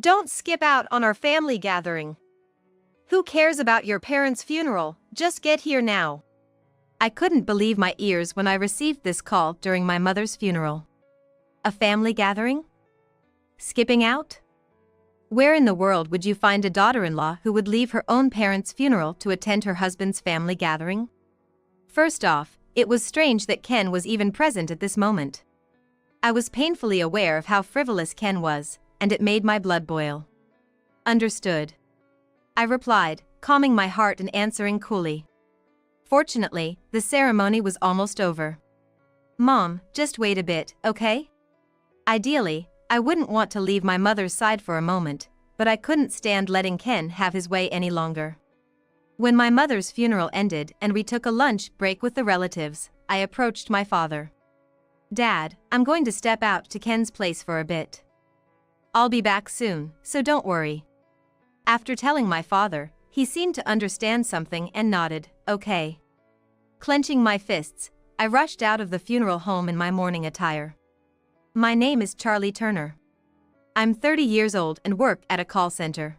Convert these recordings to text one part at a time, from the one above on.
Don't skip out on our family gathering. Who cares about your parents' funeral? Just get here now. I couldn't believe my ears when I received this call during my mother's funeral. A family gathering? Skipping out? Where in the world would you find a daughter-in-law who would leave her own parents' funeral to attend her husband's family gathering? First off, it was strange that Ken was even present at this moment. I was painfully aware of how frivolous Ken was, and it made my blood boil. Understood. I replied, calming my heart and answering coolly. Fortunately, the ceremony was almost over. Mom, just wait a bit, okay? Ideally, I wouldn't want to leave my mother's side for a moment, but I couldn't stand letting Ken have his way any longer. When my mother's funeral ended and we took a lunch break with the relatives, I approached my father. Dad, I'm going to step out to Ken's place for a bit. I'll be back soon, so don't worry. After telling my father, he seemed to understand something and nodded, okay. Clenching my fists, I rushed out of the funeral home in my mourning attire. My name is Charlie Turner. I'm 30 years old and work at a call center.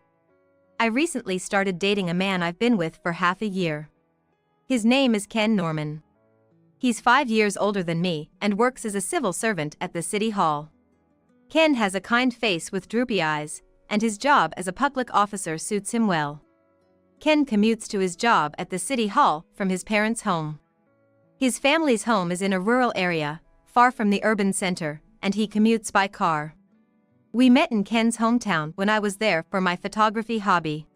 I recently started dating a man I've been with for half a year. His name is Ken Norman. He's 5 years older than me and works as a civil servant at the city hall. Ken has a kind face with droopy eyes, and his job as a public officer suits him well. Ken commutes to his job at the city hall from his parents' home. His family's home is in a rural area, far from the urban center, and he commutes by car. We met in Ken's hometown when I was there for my photography hobby.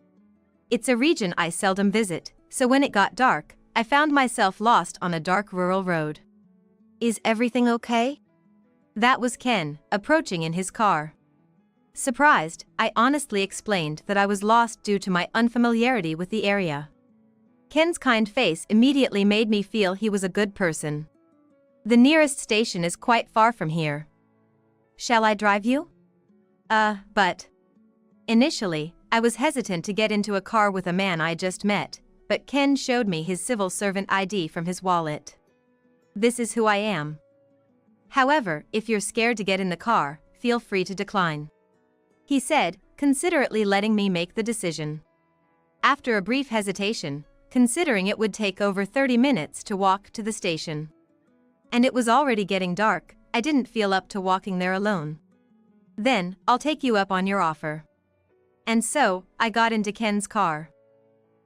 It's a region I seldom visit, so when it got dark, I found myself lost on a dark rural road. Is everything okay? That was Ken, approaching in his car. Surprised, I honestly explained that I was lost due to my unfamiliarity with the area. Ken's kind face immediately made me feel he was a good person. The nearest station is quite far from here. Shall I drive you? But. Initially, I was hesitant to get into a car with a man I just met, but Ken showed me his civil servant ID from his wallet. This is who I am. However, if you're scared to get in the car, feel free to decline. He said, considerately letting me make the decision. After a brief hesitation, considering it would take over 30 minutes to walk to the station. And it was already getting dark, I didn't feel up to walking there alone. Then, I'll take you up on your offer. And so, I got into Ken's car.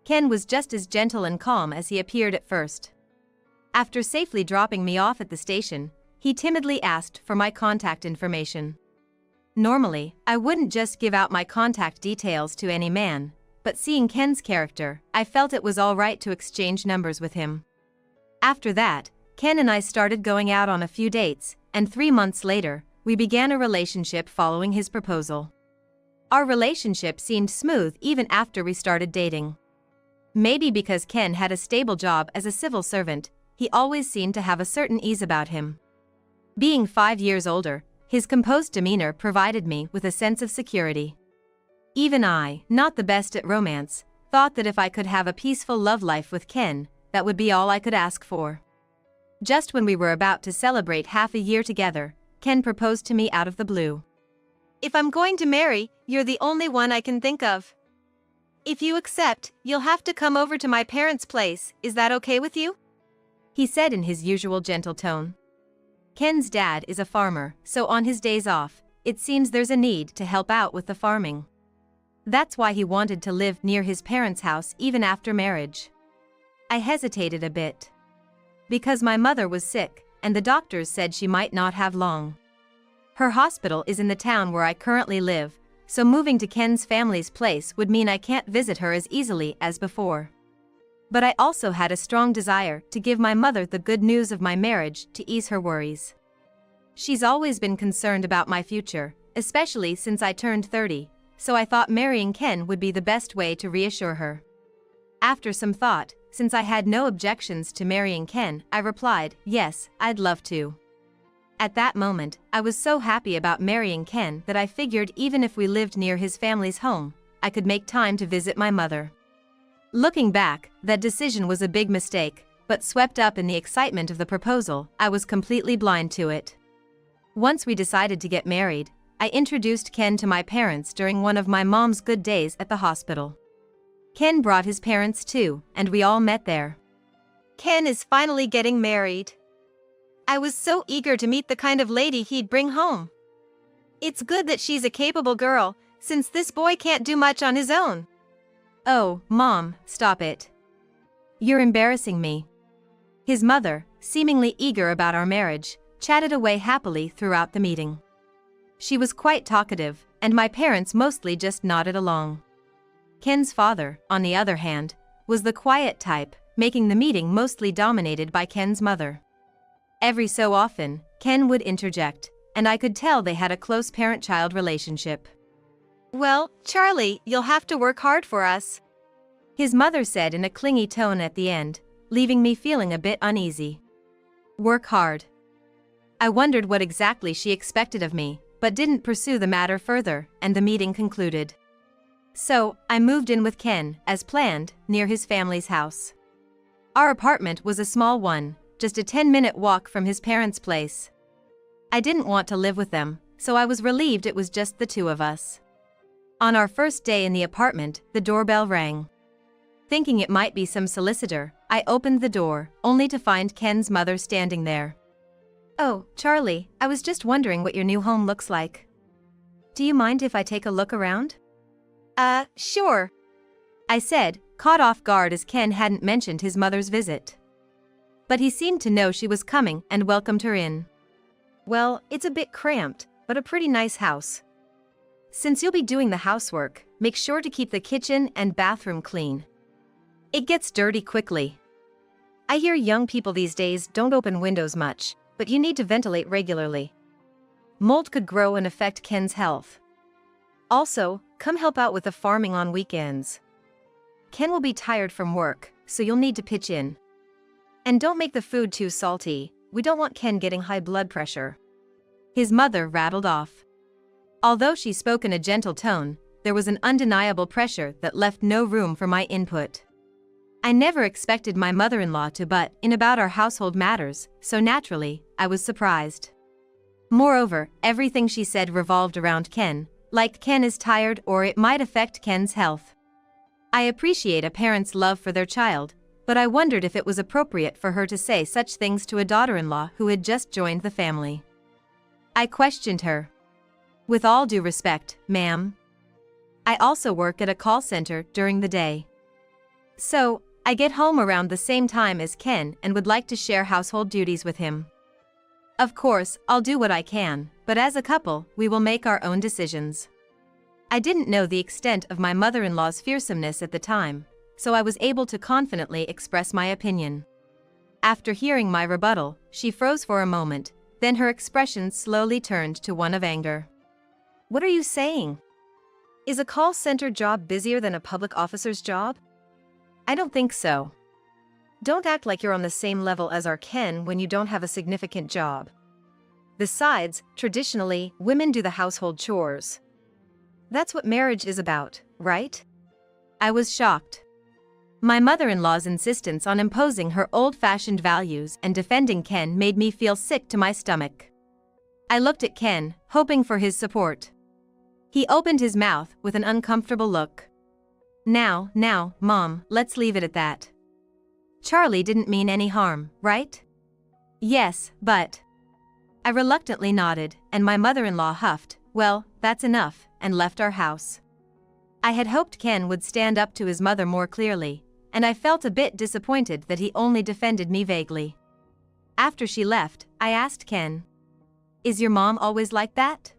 Ken was just as gentle and calm as he appeared at first. After safely dropping me off at the station, he timidly asked for my contact information. Normally, I wouldn't just give out my contact details to any man, but seeing Ken's character, I felt it was all right to exchange numbers with him. After that, Ken and I started going out on a few dates, and 3 months later, we began a relationship following his proposal. Our relationship seemed smooth even after we started dating. Maybe because Ken had a stable job as a civil servant, he always seemed to have a certain ease about him. Being 5 years older, his composed demeanor provided me with a sense of security. Even I, not the best at romance, thought that if I could have a peaceful love life with Ken, that would be all I could ask for. Just when we were about to celebrate half a year together, Ken proposed to me out of the blue. If I'm going to marry, you're the only one I can think of. If you accept, you'll have to come over to my parents' place, is that okay with you? He said in his usual gentle tone. Ken's dad is a farmer, so on his days off, it seems there's a need to help out with the farming. That's why he wanted to live near his parents' house even after marriage. I hesitated a bit. Because my mother was sick, and the doctors said she might not have long. Her hospital is in the town where I currently live, so moving to Ken's family's place would mean I can't visit her as easily as before. But I also had a strong desire to give my mother the good news of my marriage to ease her worries. She's always been concerned about my future, especially since I turned 30, so I thought marrying Ken would be the best way to reassure her. After some thought, since I had no objections to marrying Ken, I replied, yes, I'd love to. At that moment, I was so happy about marrying Ken that I figured even if we lived near his family's home, I could make time to visit my mother. Looking back, that decision was a big mistake, but swept up in the excitement of the proposal, I was completely blind to it. Once we decided to get married, I introduced Ken to my parents during one of my mom's good days at the hospital. Ken brought his parents too, and we all met there. Ken is finally getting married. I was so eager to meet the kind of lady he'd bring home. It's good that she's a capable girl, since this boy can't do much on his own. Oh, Mom, stop it. You're embarrassing me. His mother, seemingly eager about our marriage, chatted away happily throughout the meeting. She was quite talkative, and my parents mostly just nodded along. Ken's father, on the other hand, was the quiet type, making the meeting mostly dominated by Ken's mother. Every so often, Ken would interject, and I could tell they had a close parent-child relationship. Well, Charlie, you'll have to work hard for us, his mother said in a clingy tone at the end, leaving me feeling a bit uneasy. Work hard. I wondered what exactly she expected of me, but didn't pursue the matter further, and the meeting concluded. So, I moved in with Ken, as planned, near his family's house. Our apartment was a small one, just a 10-minute walk from his parents' place. I didn't want to live with them, so I was relieved it was just the two of us. On our first day in the apartment, the doorbell rang. Thinking it might be some solicitor, I opened the door, only to find Ken's mother standing there. Oh, Charlie, I was just wondering what your new home looks like. Do you mind if I take a look around? Sure, I said, caught off guard as Ken hadn't mentioned his mother's visit. But he seemed to know she was coming and welcomed her in. Well, it's a bit cramped, but a pretty nice house. Since you'll be doing the housework, make sure to keep the kitchen and bathroom clean. It gets dirty quickly. I hear young people these days don't open windows much, but you need to ventilate regularly. Mold could grow and affect Ken's health. Also, come help out with the farming on weekends. Ken will be tired from work, so you'll need to pitch in. And don't make the food too salty, we don't want Ken getting high blood pressure. His mother rattled off. Although she spoke in a gentle tone, there was an undeniable pressure that left no room for my input. I never expected my mother-in-law to butt in about our household matters, so naturally, I was surprised. Moreover, everything she said revolved around Ken, like Ken is tired or it might affect Ken's health. I appreciate a parent's love for their child, but I wondered if it was appropriate for her to say such things to a daughter-in-law who had just joined the family. I questioned her. With all due respect, ma'am. I also work at a call center during the day. So, I get home around the same time as Ken and would like to share household duties with him. Of course, I'll do what I can, but as a couple, we will make our own decisions. I didn't know the extent of my mother-in-law's fearsomeness at the time, so I was able to confidently express my opinion. After hearing my rebuttal, she froze for a moment, then her expression slowly turned to one of anger. What are you saying? Is a call center job busier than a public officer's job? I don't think so. Don't act like you're on the same level as our Ken when you don't have a significant job. Besides, traditionally, women do the household chores. That's what marriage is about, right? I was shocked. My mother-in-law's insistence on imposing her old-fashioned values and defending Ken made me feel sick to my stomach. I looked at Ken, hoping for his support. He opened his mouth with an uncomfortable look. Now, Mom, let's leave it at that. Charlie didn't mean any harm, right? Yes, but... I reluctantly nodded, and my mother-in-law huffed, well, that's enough, and left our house. I had hoped Ken would stand up to his mother more clearly, and I felt a bit disappointed that he only defended me vaguely. After she left, I asked Ken, "Is your mom always like that?"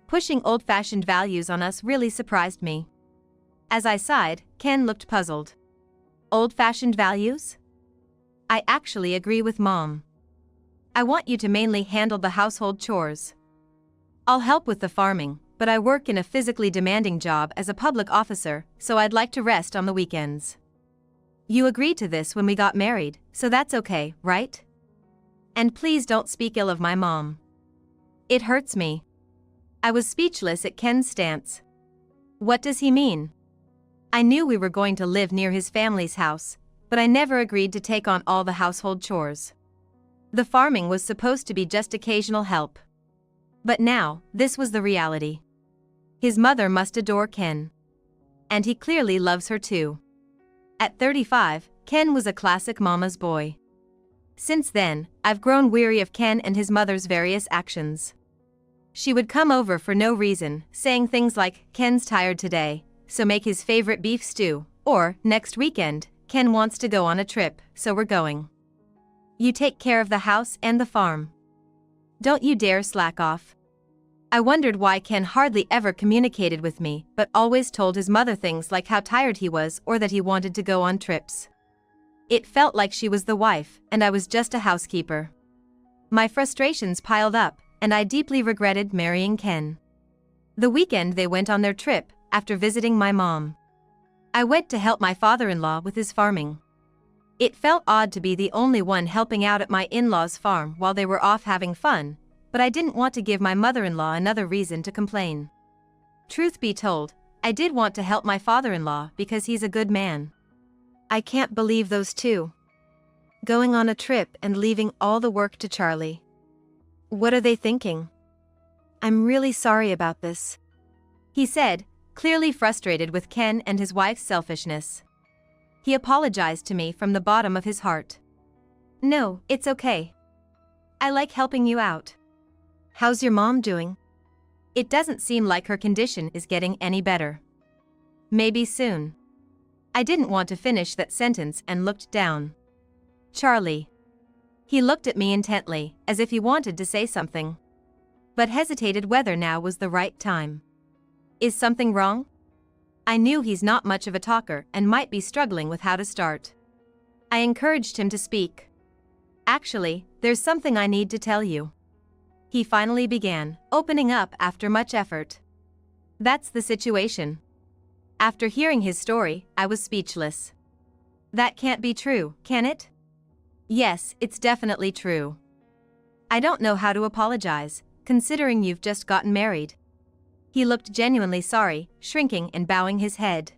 Pushing old-fashioned values on us really surprised me. As I sighed, Ken looked puzzled. Old-fashioned values? I actually agree with Mom. I want you to mainly handle the household chores. I'll help with the farming, but I work in a physically demanding job as a public officer, so I'd like to rest on the weekends. You agreed to this when we got married, so that's okay, right? And please don't speak ill of my mom. It hurts me. I was speechless at Ken's stance. What does he mean? I knew we were going to live near his family's house, but I never agreed to take on all the household chores. The farming was supposed to be just occasional help. But now, this was the reality. His mother must adore Ken. And he clearly loves her too. At 35, Ken was a classic mama's boy. Since then, I've grown weary of Ken and his mother's various actions. She would come over for no reason, saying things like, "Ken's tired today, so make his favorite beef stew," or, "Next weekend, Ken wants to go on a trip, so we're going. You take care of the house and the farm. Don't you dare slack off." I wondered why Ken hardly ever communicated with me, but always told his mother things like how tired he was or that he wanted to go on trips. It felt like she was the wife, and I was just a housekeeper. My frustrations piled up, and I deeply regretted marrying Ken. The weekend they went on their trip, after visiting my mom. I went to help my father-in-law with his farming. It felt odd to be the only one helping out at my in-laws' farm while they were off having fun, but I didn't want to give my mother-in-law another reason to complain. Truth be told, I did want to help my father-in-law because he's a good man. I can't believe those two. Going on a trip and leaving all the work to Charlie. What are they thinking? "I'm really sorry about this," he said, clearly frustrated with Ken and his wife's selfishness. He apologized to me from the bottom of his heart. "No, it's okay. I like helping you out. How's your mom doing? It doesn't seem like her condition is getting any better." "Maybe soon." I didn't want to finish that sentence and looked down. "Charlie." He looked at me intently, as if he wanted to say something, but hesitated whether now was the right time. "Is something wrong?" I knew he's not much of a talker and might be struggling with how to start. I encouraged him to speak. "Actually, there's something I need to tell you." He finally began, opening up after much effort. "That's the situation." After hearing his story, I was speechless. "That can't be true, can it?" "Yes, it's definitely true. I don't know how to apologize, considering you've just gotten married." He looked genuinely sorry, shrinking and bowing his head.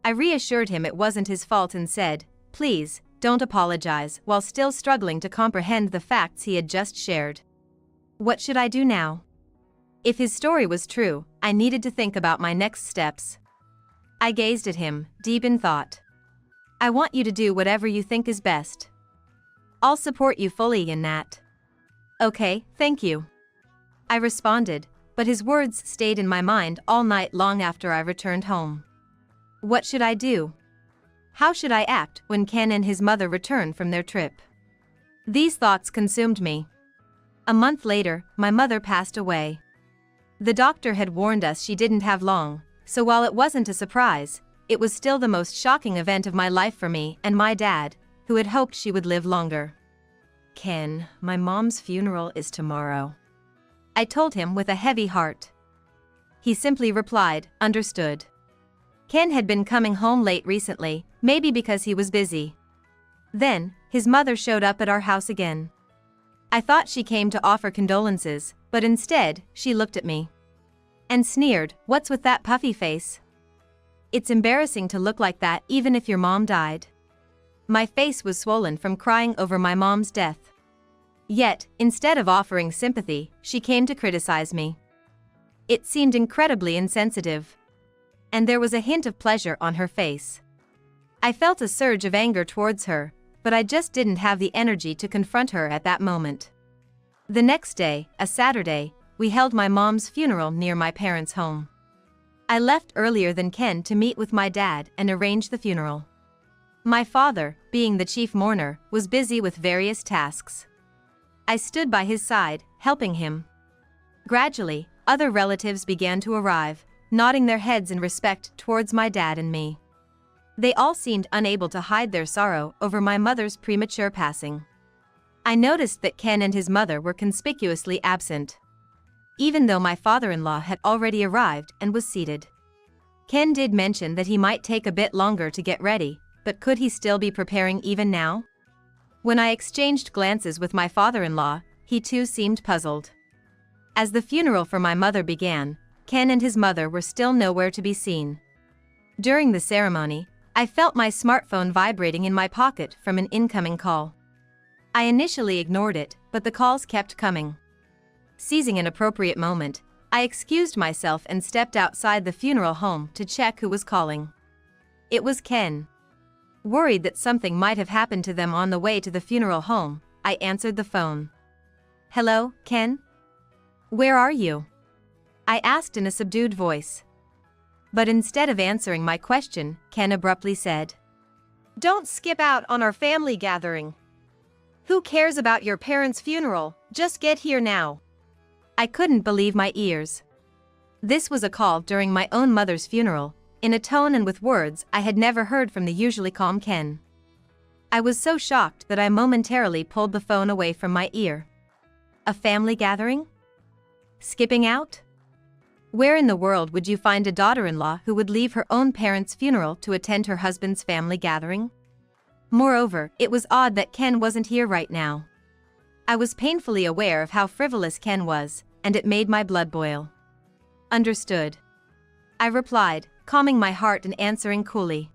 I reassured him it wasn't his fault and said, "Please, don't apologize," while still struggling to comprehend the facts he had just shared. What should I do now? If his story was true, I needed to think about my next steps. I gazed at him, deep in thought. "I want you to do whatever you think is best. I'll support you fully in that." "Okay, thank you," I responded, but his words stayed in my mind all night long after I returned home. What should I do? How should I act when Ken and his mother returned from their trip? These thoughts consumed me. A month later, my mother passed away. The doctor had warned us she didn't have long, so while it wasn't a surprise, it was still the most shocking event of my life for me and my dad, who had hoped she would live longer. "Ken, my mom's funeral is tomorrow," I told him with a heavy heart. He simply replied, "Understood." Ken had been coming home late recently, maybe because he was busy. Then, his mother showed up at our house again. I thought she came to offer condolences, but instead, she looked at me and sneered, "What's with that puffy face? It's embarrassing to look like that even if your mom died." My face was swollen from crying over my mom's death. Yet, instead of offering sympathy, she came to criticize me. It seemed incredibly insensitive. And there was a hint of pleasure on her face. I felt a surge of anger towards her, but I just didn't have the energy to confront her at that moment. The next day, a Saturday, we held my mom's funeral near my parents' home. I left earlier than Ken to meet with my dad and arrange the funeral. My father, being the chief mourner, was busy with various tasks. I stood by his side, helping him. Gradually, other relatives began to arrive, nodding their heads in respect towards my dad and me. They all seemed unable to hide their sorrow over my mother's premature passing. I noticed that Ken and his mother were conspicuously absent, even though my father-in-law had already arrived and was seated. Ken did mention that he might take a bit longer to get ready, but could he still be preparing even now? When I exchanged glances with my father-in-law, he too seemed puzzled. As the funeral for my mother began, Ken and his mother were still nowhere to be seen. During the ceremony, I felt my smartphone vibrating in my pocket from an incoming call. I initially ignored it, but the calls kept coming. Seizing an appropriate moment, I excused myself and stepped outside the funeral home to check who was calling. It was Ken. Worried that something might have happened to them on the way to the funeral home, I answered the phone. "Hello, Ken? Where are you?" I asked in a subdued voice. But instead of answering my question, Ken abruptly said, "Don't skip out on our family gathering. Who cares about your parents' funeral? Just get here now." I couldn't believe my ears. This was a call during my own mother's funeral, in a tone and with words I had never heard from the usually calm Ken. I was so shocked that I momentarily pulled the phone away from my ear. A family gathering? Skipping out? Where in the world would you find a daughter-in-law who would leave her own parents' funeral to attend her husband's family gathering? Moreover, it was odd that Ken wasn't here right now. I was painfully aware of how frivolous Ken was, and it made my blood boil. "Understood," I replied, calming my heart and answering coolly.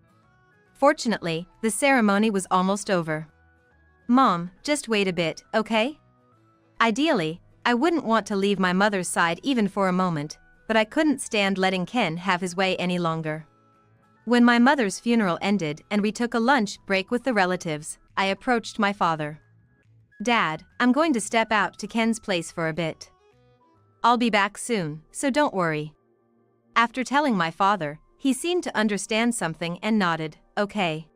Fortunately, the ceremony was almost over. "Mom, just wait a bit, okay?" Ideally, I wouldn't want to leave my mother's side even for a moment, but I couldn't stand letting Ken have his way any longer. When my mother's funeral ended and we took a lunch break with the relatives, I approached my father. "Dad, I'm going to step out to Ken's place for a bit. I'll be back soon, so don't worry." After telling my father, he seemed to understand something and nodded, "Okay."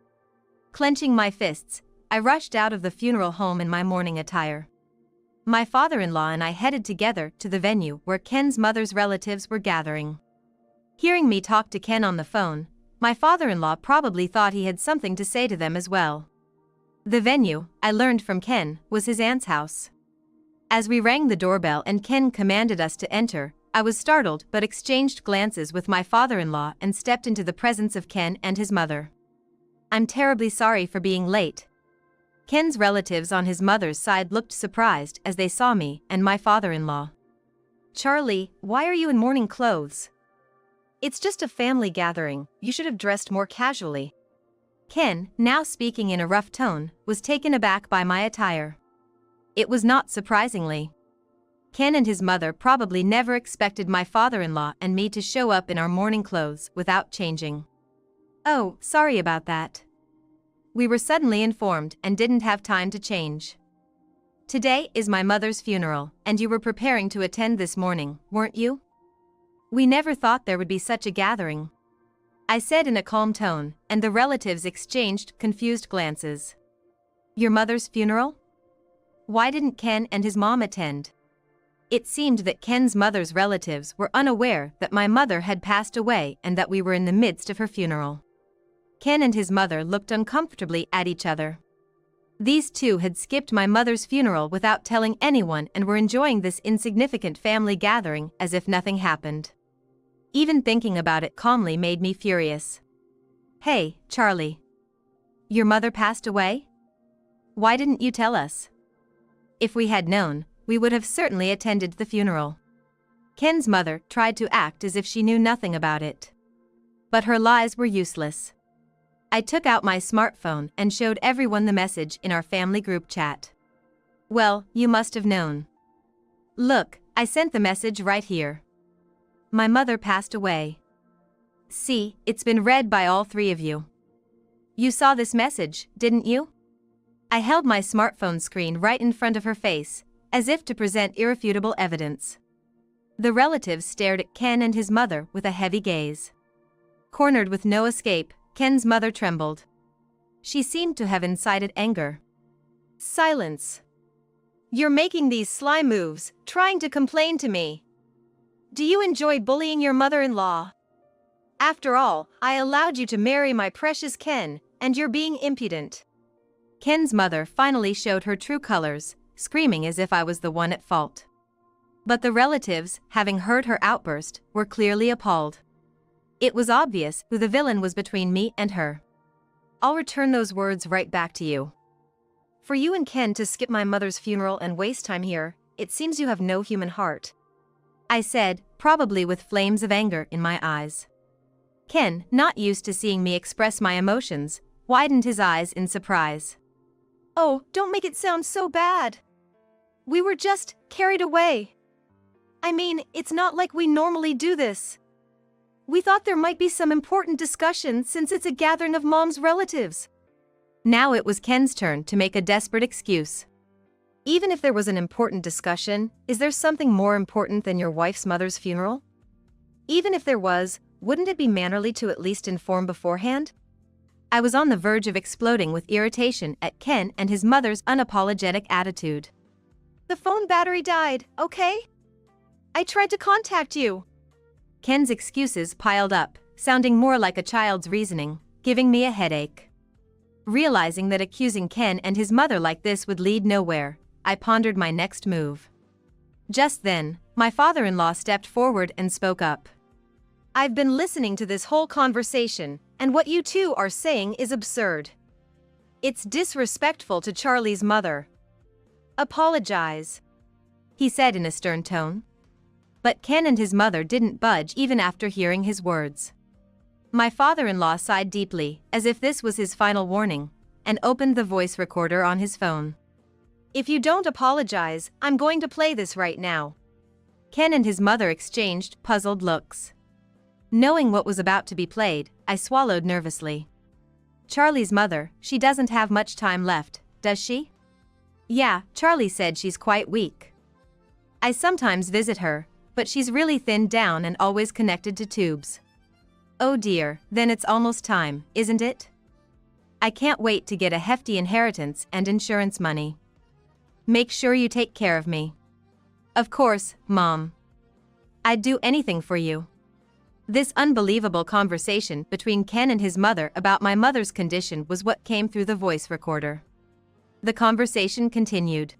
Clenching my fists, I rushed out of the funeral home in my mourning attire. My father-in-law and I headed together to the venue where Ken's mother's relatives were gathering. Hearing me talk to Ken on the phone, my father-in-law probably thought he had something to say to them as well. The venue, I learned from Ken, was his aunt's house. As we rang the doorbell and Ken commanded us to enter, I was startled but exchanged glances with my father-in-law and stepped into the presence of Ken and his mother. "I'm terribly sorry for being late." Ken's relatives on his mother's side looked surprised as they saw me and my father-in-law. "Charlie, why are you in mourning clothes? It's just a family gathering, you should have dressed more casually." Ken, now speaking in a rough tone, was taken aback by my attire. It was not surprisingly. Ken and his mother probably never expected my father-in-law and me to show up in our mourning clothes without changing. "Oh, sorry about that. We were suddenly informed and didn't have time to change. Today is my mother's funeral, and you were preparing to attend this morning, weren't you? We never thought there would be such a gathering," I said in a calm tone, and the relatives exchanged confused glances. "Your mother's funeral? Why didn't Ken and his mom attend?" It seemed that Ken's mother's relatives were unaware that my mother had passed away and that we were in the midst of her funeral. Ken and his mother looked uncomfortably at each other. These two had skipped my mother's funeral without telling anyone and were enjoying this insignificant family gathering as if nothing happened. Even thinking about it calmly made me furious. "Hey, Charlie. Your mother passed away? Why didn't you tell us?" If we had known, we would have certainly attended the funeral. Ken's mother tried to act as if she knew nothing about it. But her lies were useless. I took out my smartphone and showed everyone the message in our family group chat. "Well, you must have known. Look, I sent the message right here. My mother passed away. See, it's been read by all three of you. You saw this message, didn't you?" I held my smartphone screen right in front of her face, as if to present irrefutable evidence. The relatives stared at Ken and his mother with a heavy gaze. Cornered with no escape, Ken's mother trembled. She seemed to have incited anger. "Silence. You're making these sly moves, trying to complain to me. Do you enjoy bullying your mother-in-law? After all, I allowed you to marry my precious Ken, and you're being impudent." Ken's mother finally showed her true colors, screaming as if I was the one at fault. But the relatives, having heard her outburst, were clearly appalled. It was obvious who the villain was between me and her. "I'll return those words right back to you. For you and Ken to skip my mother's funeral and waste time here, it seems you have no human heart," I said, probably with flames of anger in my eyes. Ken, not used to seeing me express my emotions, widened his eyes in surprise. "Oh, don't make it sound so bad. We were just carried away." I mean, it's not like we normally do this. We thought there might be some important discussion since it's a gathering of Mom's relatives. Now it was Ken's turn to make a desperate excuse. Even if there was an important discussion, is there something more important than your wife's mother's funeral? Even if there was, wouldn't it be mannerly to at least inform beforehand? I was on the verge of exploding with irritation at Ken and his mother's unapologetic attitude. The phone battery died, okay? I tried to contact you. Ken's excuses piled up, sounding more like a child's reasoning, giving me a headache. Realizing that accusing Ken and his mother like this would lead nowhere, I pondered my next move. Just then, my father-in-law stepped forward and spoke up. I've been listening to this whole conversation, and what you two are saying is absurd. It's disrespectful to Charlie's mother. Apologize, he said in a stern tone. But Ken and his mother didn't budge even after hearing his words. My father-in-law sighed deeply, as if this was his final warning, and opened the voice recorder on his phone. If you don't apologize, I'm going to play this right now. Ken and his mother exchanged puzzled looks. Knowing what was about to be played, I swallowed nervously. Charlie's mother, she doesn't have much time left, does she? Yeah, Charlie said she's quite weak. I sometimes visit her, but she's really thinned down and always connected to tubes. Oh dear, then it's almost time, isn't it? I can't wait to get a hefty inheritance and insurance money. Make sure you take care of me. Of course, Mom. I'd do anything for you. This unbelievable conversation between Ken and his mother about my mother's condition was what came through the voice recorder. The conversation continued.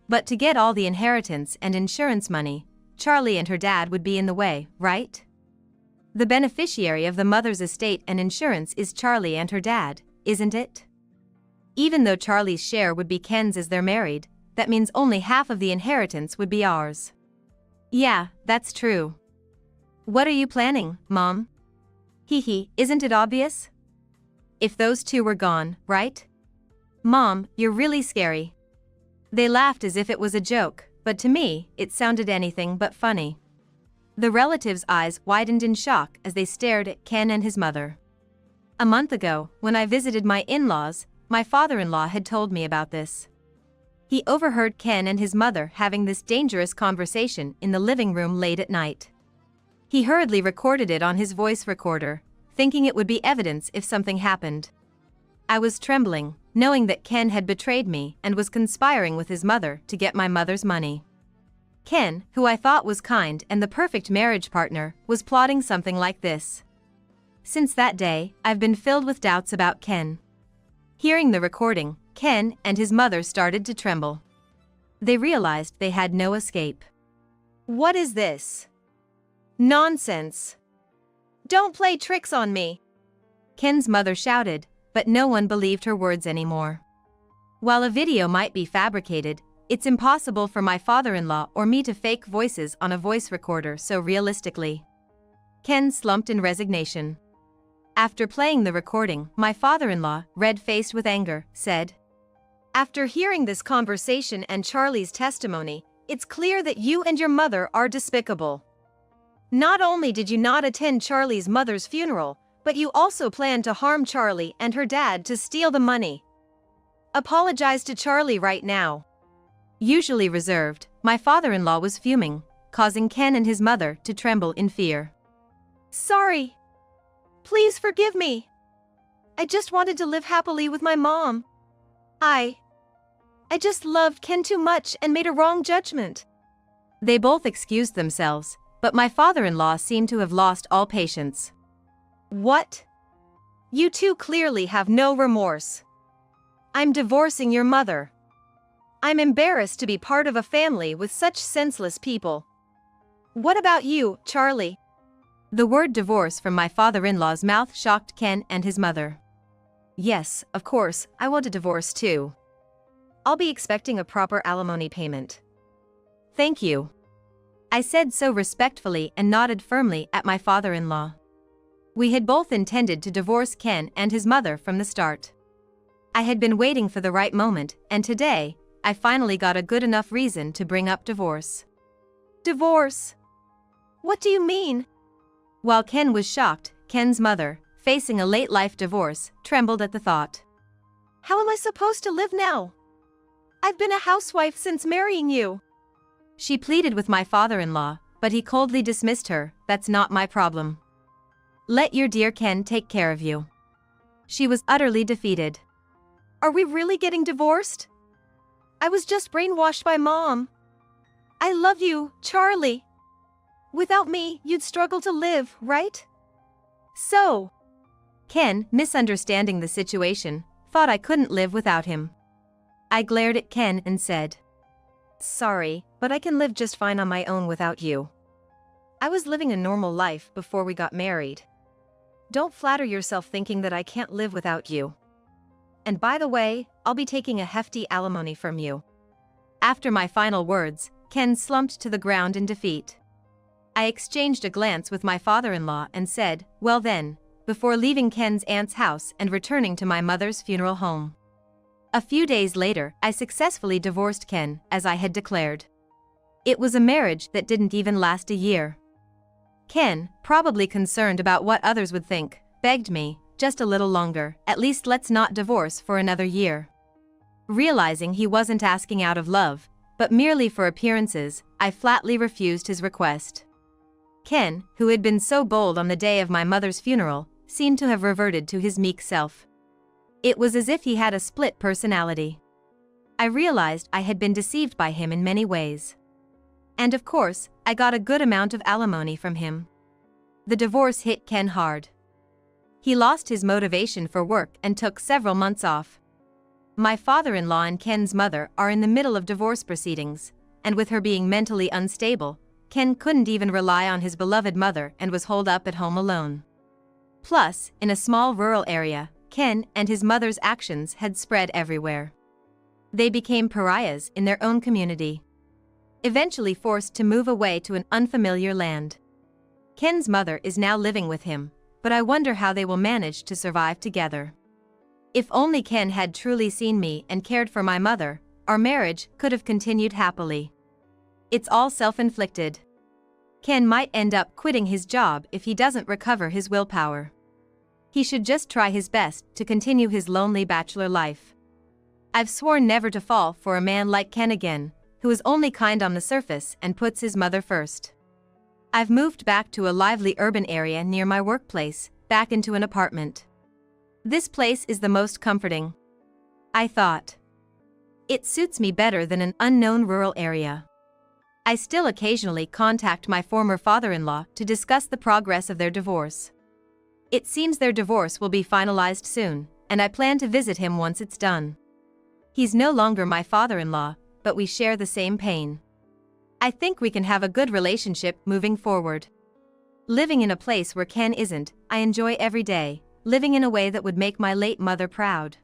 But to get all the inheritance and insurance money, Charlie and her dad would be in the way, right? The beneficiary of the mother's estate and insurance is Charlie and her dad, isn't it? Even though Charlie's share would be Ken's as they're married, that means only half of the inheritance would be ours. Yeah, that's true. What are you planning, Mom? Hee, isn't it obvious? If those two were gone, right? Mom, you're really scary. They laughed as if it was a joke, but to me, it sounded anything but funny. The relatives' eyes widened in shock as they stared at Ken and his mother. A month ago, when I visited my in-laws, my father-in-law had told me about this. He overheard Ken and his mother having this dangerous conversation in the living room late at night. He hurriedly recorded it on his voice recorder, thinking it would be evidence if something happened. I was trembling, knowing that Ken had betrayed me and was conspiring with his mother to get my mother's money. Ken, who I thought was kind and the perfect marriage partner, was plotting something like this. Since that day, I've been filled with doubts about Ken. Hearing the recording, Ken and his mother started to tremble. They realized they had no escape. What is this? Nonsense. Don't play tricks on me, Ken's mother shouted, but no one believed her words anymore. While a video might be fabricated, it's impossible for my father-in-law or me to fake voices on a voice recorder so realistically. Ken slumped in resignation. After playing the recording, my father-in-law, red-faced with anger, said, After hearing this conversation and Charlie's testimony, it's clear that you and your mother are despicable. Not only did you not attend Charlie's mother's funeral, but you also planned to harm Charlie and her dad to steal the money. Apologize to Charlie right now. Usually reserved, my father-in-law was fuming, causing Ken and his mother to tremble in fear. Sorry. Please forgive me. I just wanted to live happily with my mom. I just loved Ken too much and made a wrong judgment. They both excused themselves, but my father-in-law seemed to have lost all patience. What? You two clearly have no remorse. I'm divorcing your mother. I'm embarrassed to be part of a family with such senseless people. What about you, Charlie? The word divorce from my father-in-law's mouth shocked Ken and his mother. Yes, of course, I want a divorce too. I'll be expecting a proper alimony payment. Thank you. I said so respectfully and nodded firmly at my father-in-law. We had both intended to divorce Ken and his mother from the start. I had been waiting for the right moment, and today, I finally got a good enough reason to bring up divorce. Divorce? What do you mean? While Ken was shocked, Ken's mother, facing a late-life divorce, trembled at the thought. How am I supposed to live now? I've been a housewife since marrying you. She pleaded with my father-in-law, but he coldly dismissed her. That's not my problem. Let your dear Ken take care of you. She was utterly defeated. Are we really getting divorced? I was just brainwashed by Mom. I love you, Charlie. Without me, you'd struggle to live, right? So, Ken, misunderstanding the situation, thought I couldn't live without him. I glared at Ken and said, Sorry, but I can live just fine on my own without you. I was living a normal life before we got married. Don't flatter yourself thinking that I can't live without you. And by the way, I'll be taking a hefty alimony from you. After my final words, Ken slumped to the ground in defeat. I exchanged a glance with my father-in-law and said, Well then, before leaving Ken's aunt's house and returning to my mother's funeral home. A few days later, I successfully divorced Ken, as I had declared. It was a marriage that didn't even last a year. Ken, probably concerned about what others would think, begged me, just a little longer, at least let's not divorce for another year. Realizing he wasn't asking out of love, but merely for appearances, I flatly refused his request. Ken, who had been so bold on the day of my mother's funeral, seemed to have reverted to his meek self. It was as if he had a split personality. I realized I had been deceived by him in many ways. And of course, I got a good amount of alimony from him. The divorce hit Ken hard. He lost his motivation for work and took several months off. My father-in-law and Ken's mother are in the middle of divorce proceedings, and with her being mentally unstable, Ken couldn't even rely on his beloved mother and was holed up at home alone. Plus, in a small rural area, Ken and his mother's actions had spread everywhere. They became pariahs in their own community. Eventually forced to move away to an unfamiliar land. Ken's mother is now living with him, but I wonder how they will manage to survive together. If only Ken had truly seen me and cared for my mother, our marriage could have continued happily. It's all self-inflicted. Ken might end up quitting his job if he doesn't recover his willpower. He should just try his best to continue his lonely bachelor life. I've sworn never to fall for a man like Ken again, who is only kind on the surface and puts his mother first. I've moved back to a lively urban area near my workplace, back into an apartment. This place is the most comforting, I thought. It suits me better than an unknown rural area. I still occasionally contact my former father-in-law to discuss the progress of their divorce. It seems their divorce will be finalized soon, and I plan to visit him once it's done. He's no longer my father-in-law, but we share the same pain. I think we can have a good relationship moving forward. Living in a place where Ken isn't, I enjoy every day, living in a way that would make my late mother proud.